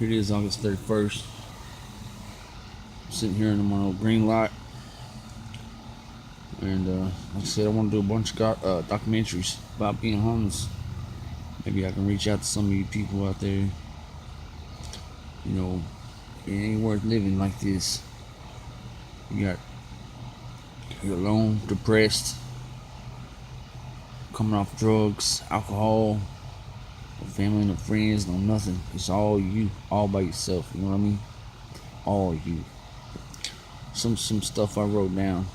Here it is, August 31st. I'm sitting here in my old green lot. And like I said, I want to do a bunch of documentaries about being homeless. Maybe I can reach out to some of you people out there. You know, it ain't worth living like this. You're alone, depressed, coming off drugs, alcohol, no family, no friends, no nothing. It's all you, all by yourself. You know what I mean? All you. Some stuff I wrote down.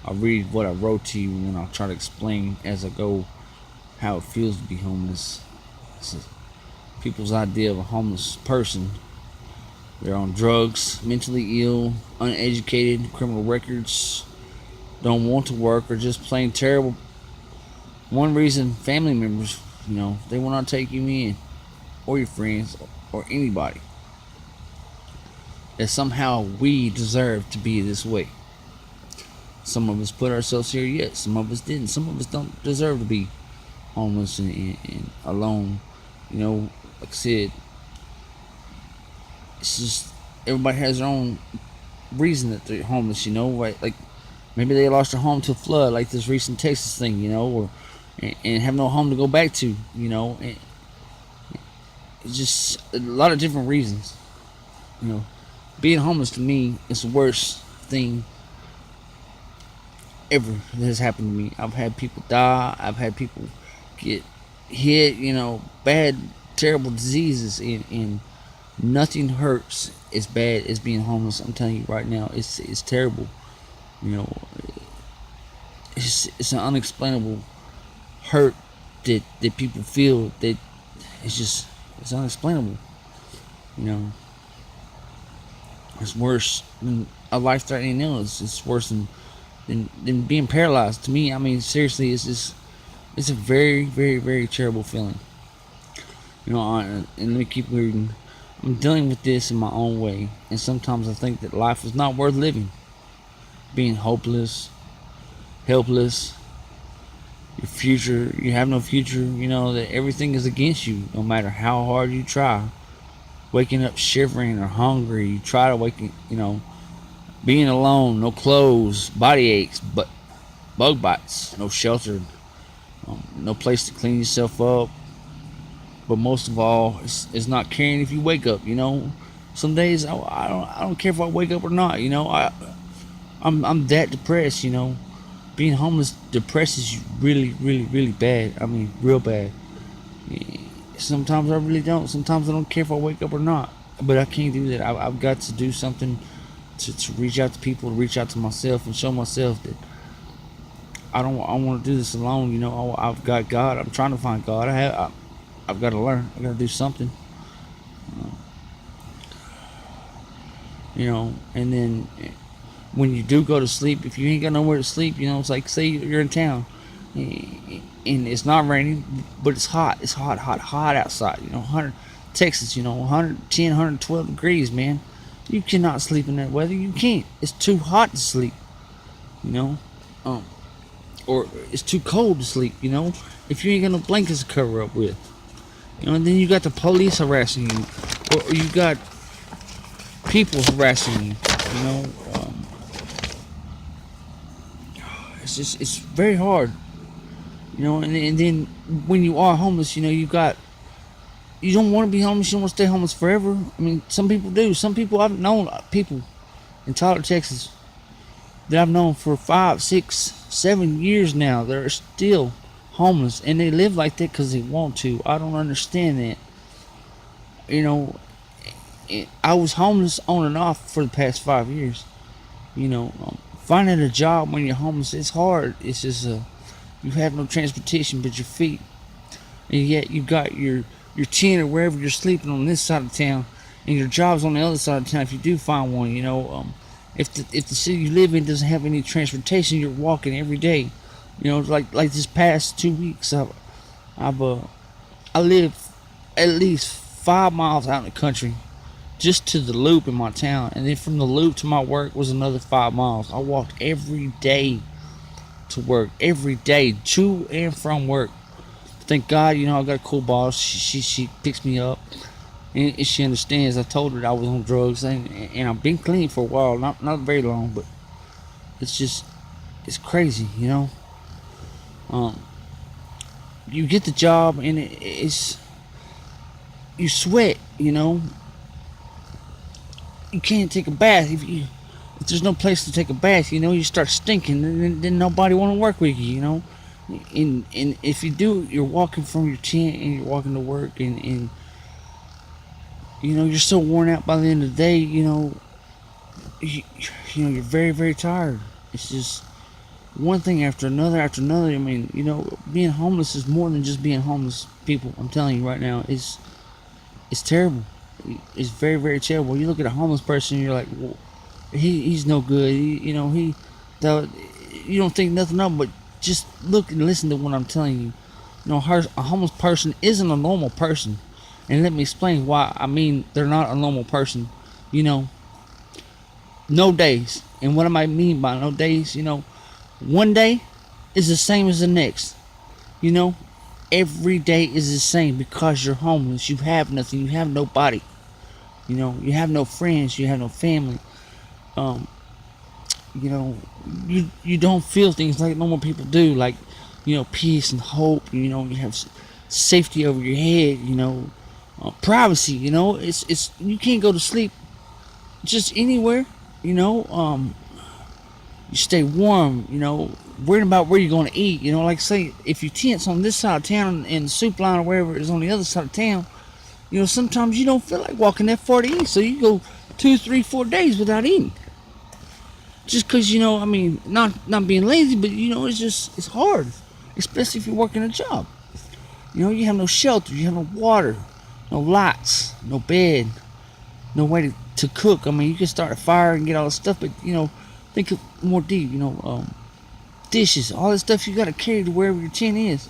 I'll read what I wrote to you, and then I'll try to explain as I go how it feels to be homeless. People's idea of a homeless person: they're on drugs, mentally ill, uneducated, criminal records, don't want to work, or just plain terrible. One reason: family members, they will not take you in, or your friends, or anybody. That somehow we deserve to be this way. Some of us put ourselves here, yes. Some of us didn't. Some of us don't deserve to be homeless and alone. Like I said, it's just everybody has their own reason that they're homeless. Right? Like maybe they lost their home to a flood, like this recent Texas thing. Or and have no home to go back to. And it's just a lot of different reasons. Being homeless to me is the worst thing ever that has happened to me. I've had people die. I've had people get hit. Bad, terrible diseases, and nothing hurts as bad as being homeless. I'm telling you right now, it's terrible. It's an unexplainable hurt that people feel that it's unexplainable. It's worse than a life-threatening illness. It's worse than being paralyzed. To me, I mean, seriously, it's a very, very, very terrible feeling. And let me keep reading. I'm dealing with this in my own way, and sometimes I think that life is not worth living. Being hopeless, helpless, you have no future. That everything is against you, no matter how hard you try. Waking up shivering or hungry, you try to being alone, no clothes, body aches, but bug bites, no shelter, no place to clean yourself up. But most of all, it's not caring if you wake up. Some days I don't care if I wake up or not. I'm that depressed. Being homeless depresses you really, really, really bad. I mean, real bad. Sometimes I really don't. Sometimes I don't care if I wake up or not. But I can't do that. I've got to do something to reach out to people, to reach out to myself, and show myself that I want to do this alone. I've got God. I'm trying to find God. I've got to learn. I got to do something. And then when you do go to sleep, if you ain't got nowhere to sleep, it's like, say you're in town and it's not raining, but it's hot. It's hot outside. 100 Texas. 110, 112 degrees, man. You cannot sleep in that weather. You can't. It's too hot to sleep. Or it's too cold to sleep. If you ain't got no blankets to cover up with. And then you got the police harassing you, or you got people harassing you. It's very hard. And then when you are homeless, you don't want to be homeless. You don't want to stay homeless forever. I mean, some people do. Some people, I've known people in Tyler, Texas, that I've known for 5, 6, 7 years now. They're still homeless, and they live like that because they want to. I don't understand that. I was homeless on and off for the past 5 years. Finding a job when you're homeless, it's hard. It's just you have no transportation but your feet, and yet you got your tent or wherever you're sleeping on this side of town, and your job's on the other side of town. If you do find one, if the city you live in doesn't have any transportation, you're walking every day. Like this past 2 weeks, I live at least 5 miles out in the country, just to the loop in my town, and then from the loop to my work was another 5 miles. I walked every day to work, every day to and from work. thank God, I got a cool boss. She picks me up, and she understands. I told her that I was on drugs, and I've been clean for a while, not very long, but it's just it's crazy, Um, you get the job, and it's you sweat, you can't take a bath if there's no place to take a bath, you start stinking, and then nobody want to work with you. And if you do, you're walking from your tent and you're walking to work, and you're so worn out by the end of the day. You, you're very, very tired. It's just one thing after another after another. I mean, being homeless is more than just being homeless. People, I'm telling you right now, it's terrible. It's very, very terrible. You look at a homeless person, you're like, well, he's no good. You don't think nothing of him, but just look and listen to what I'm telling you. A homeless person isn't a normal person, and let me explain why. I mean, they're not a normal person. No days, and what am I mean by no days? One day is the same as the next. You know, every day is the same because you're homeless. You have nothing. You have nobody. You have no friends. You have no family. Um, you don't feel things like normal people do, like peace and hope. You have safety over your head. Privacy. It's you can't go to sleep just anywhere. You stay warm. Worrying about where you're going to eat. Like say if you tent's on this side of town and the soup line or wherever is on the other side of town. Sometimes you don't feel like walking that far to eat, so you go 2, 3, 4 days without eating. Just because I mean, not being lazy, but it's hard, especially if you're working a job. You have no shelter, you have no water, no lights, no bed, no way to cook. I mean, you can start a fire and get all this stuff, but think of more deep. Dishes, all this stuff you got to carry to wherever your tent is.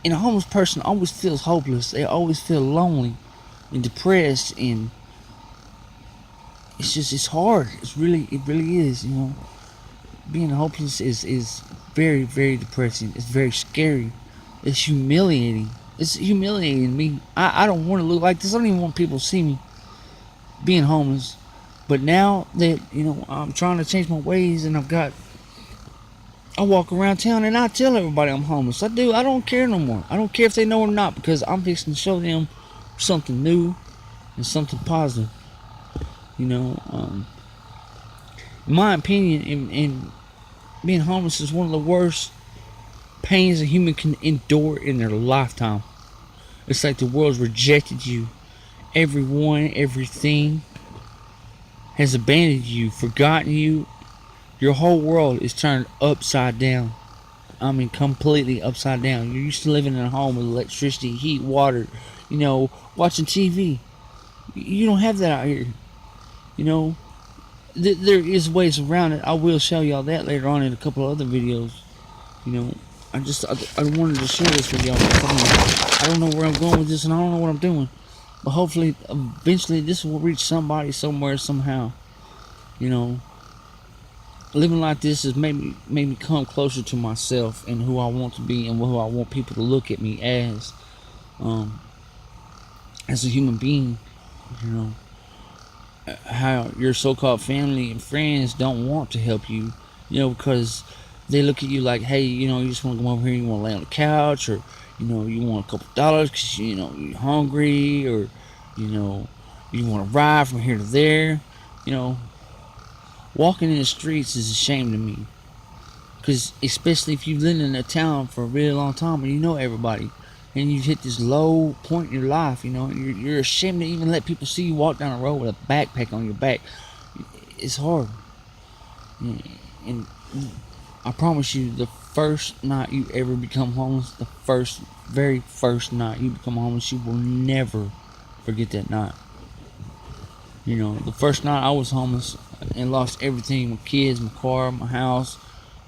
And a homeless person always feels hopeless. They always feel lonely and depressed, and it's hard. It really is. Being homeless is very, very depressing. It's very scary. It's humiliating. It's humiliating me. I don't want to look like this. I don't even want people to see me being homeless. But now that I'm trying to change my ways, and I walk around town and I tell everybody I'm homeless. I do. I don't care no more. I don't care if they know or not, because I'm fixing to show them something new and something positive. In my opinion, in being homeless is one of the worst pains a human can endure in their lifetime. It's like the world's rejected you. Everyone, everything has abandoned you, forgotten you. Your whole world is turned upside down. I mean, completely upside down. You're used to living in a home with electricity, heat, water, watching TV. You don't have that out here. There is ways around it. I will show y'all that later on in a couple of other videos. I wanted to share this with y'all. I don't know where I'm going with this, and I don't know what I'm doing. But hopefully, eventually, this will reach somebody somewhere, somehow. Living like this has made me come closer to myself and who I want to be and who I want people to look at me as a human being. How your so-called family and friends don't want to help you, because they look at you like, hey, you just want to come over here, you want to lay on the couch, or you want a couple dollars because you're hungry, or you want to ride from here to there. Walking in the streets is a shame to me, because especially if you've lived in a town for a really long time and you know everybody, and you hit this low point in your life, you're ashamed to even let people see you walk down the road with a backpack on your back. It's hard. And I promise you, the first night you ever become homeless, the very first night you become homeless, you will never forget that night. The first night I was homeless and lost everything, my kids, my car, my house,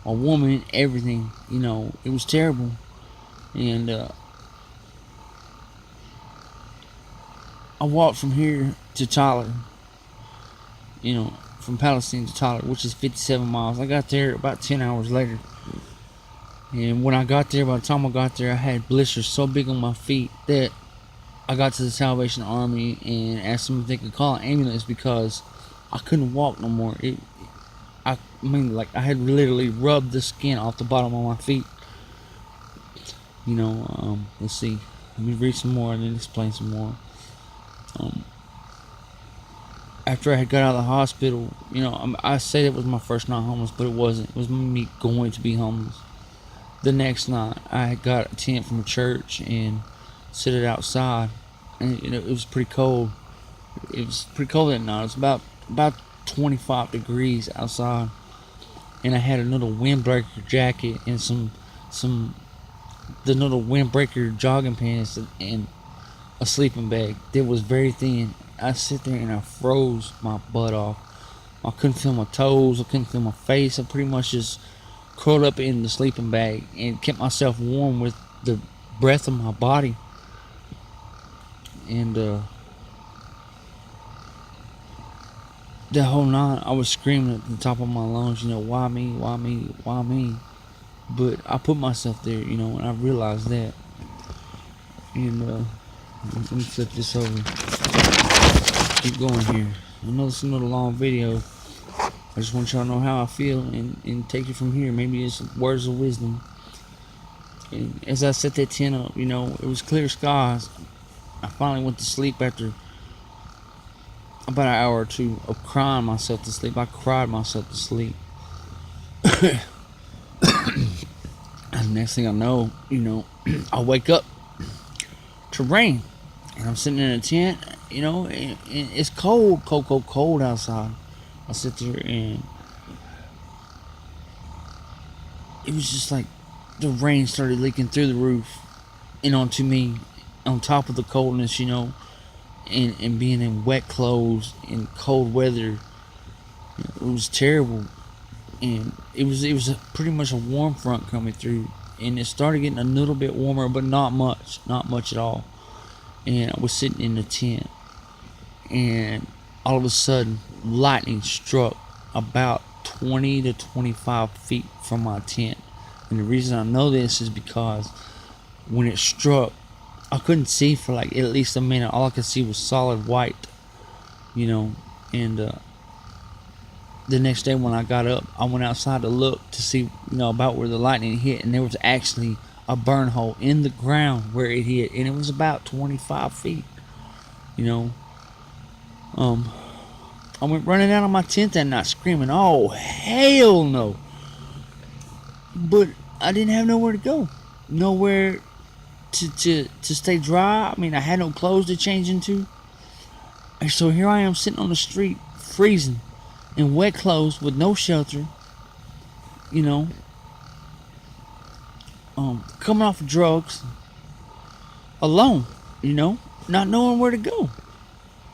my woman, everything. It was terrible. And I walked from here to Tyler, from Palestine to Tyler, which is 57 miles. I got there about 10 hours later. And when I got there, by the time I got there, I had blisters so big on my feet that I got to the Salvation Army and asked them if they could call an ambulance because I couldn't walk no more. I mean, like I had literally rubbed the skin off the bottom of my feet. Let's see. Let me read some more and then explain some more. Um, After I had got out of the hospital, I said it was my first night homeless, but it wasn't. It was me going to be homeless. The next night, I had got a tent from a church and set it outside, and it was pretty cold. It was pretty cold that night. It was about 25 degrees outside, and I had a little windbreaker jacket and the little windbreaker jogging pants and a sleeping bag that was very thin. I sit there and I froze my butt off. I couldn't feel my toes. I couldn't feel my face. I pretty much just curled up in the sleeping bag and kept myself warm with the breath of my body. And the whole night I was screaming at the top of my lungs, why me, why me, why me? But I put myself there, and I realized that. And let me flip this over. Keep going here. I know it's another long video. I just want y'all to know how I feel and take it from here. Maybe it's words of wisdom. And as I set that tent up, it was clear skies. I finally went to sleep after about an hour or two of crying myself to sleep. I cried myself to sleep. And next thing I know, I wake up to rain. And I'm sitting in a tent, and it's cold outside. I sit there and it was just like the rain started leaking through the roof and onto me on top of the coldness, and being in wet clothes in cold weather. It was terrible. And it was pretty much a warm front coming through, and it started getting a little bit warmer, but not much at all. And I was sitting in the tent, and all of a sudden lightning struck about 20 to 25 feet from my tent. And the reason I know this is because when it struck, I couldn't see for like at least a minute. All I could see was solid white, and the next day when I got up, I went outside to look to see, about where the lightning hit, and there was actually a burn hole in the ground where it hit, and it was about 25 feet. I went running out of my tent that night screaming, "Oh hell no!" But I didn't have nowhere to go, nowhere to stay dry. I mean, I had no clothes to change into, and so here I am sitting on the street, freezing, in wet clothes with no shelter. Coming off of drugs, alone. Not knowing where to go,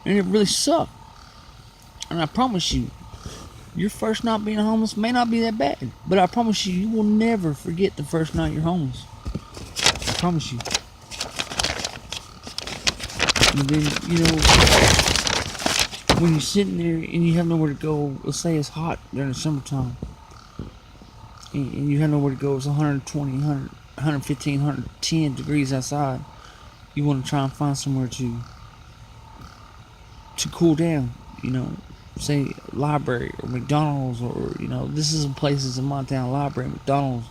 and it really sucked. And I promise you, your first night being homeless may not be that bad, but I promise you, you will never forget the first night you're homeless. I promise you. And then, when you're sitting there and you have nowhere to go, let's say it's hot during the summertime, and you have nowhere to go, it's 120, 115, 110 degrees outside, you want to try and find somewhere to cool down, say library or McDonald's, or this is some places in Montana, library, McDonald's,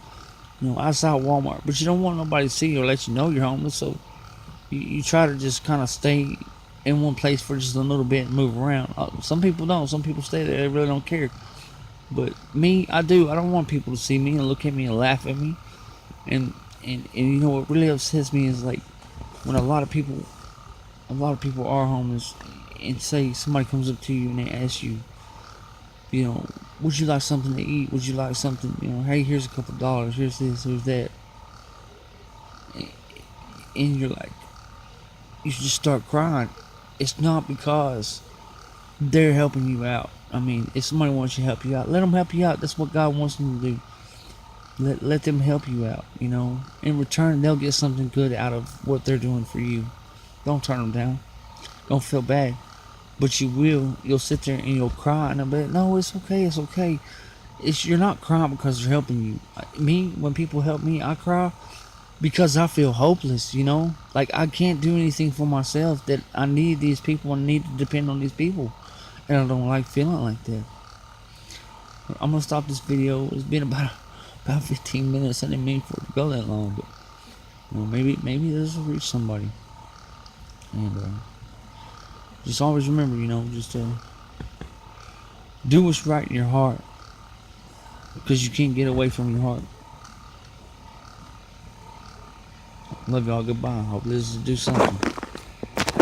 outside Walmart. But you don't want nobody to see you or let you know you're homeless, so you try to just kind of stay in one place for just a little bit and move around. Some people don't. Some people stay there. They really don't care. But me, I do. I don't want people to see me and look at me and laugh at me. And what really upsets me is like when a lot of people are homeless, and say somebody comes up to you and they ask you, would you like something to eat? Would you like something? Hey, here's a couple dollars. Here's this. Here's that. And you're like, you just start crying. It's not because they're helping you out. I mean, if somebody wants you to help you out, let them help you out. That's what God wants them to do. Let them help you out. In return, they'll get something good out of what they're doing for you. Don't turn them down. Don't feel bad. But you'll sit there and you'll cry, and I'll be like, no, it's okay, It's you're not crying because they're helping you. Me, when people help me, I cry because I feel hopeless. You know, like I can't do anything for myself. That I need these people and need to depend on these people, and I don't like feeling like that. I'm gonna stop this video. It's been about 15 minutes. I didn't mean for it to go that long, but maybe this will reach somebody. And just always remember, just do what's right in your heart, because you can't get away from your heart. Love y'all. Goodbye. Hope this will do something.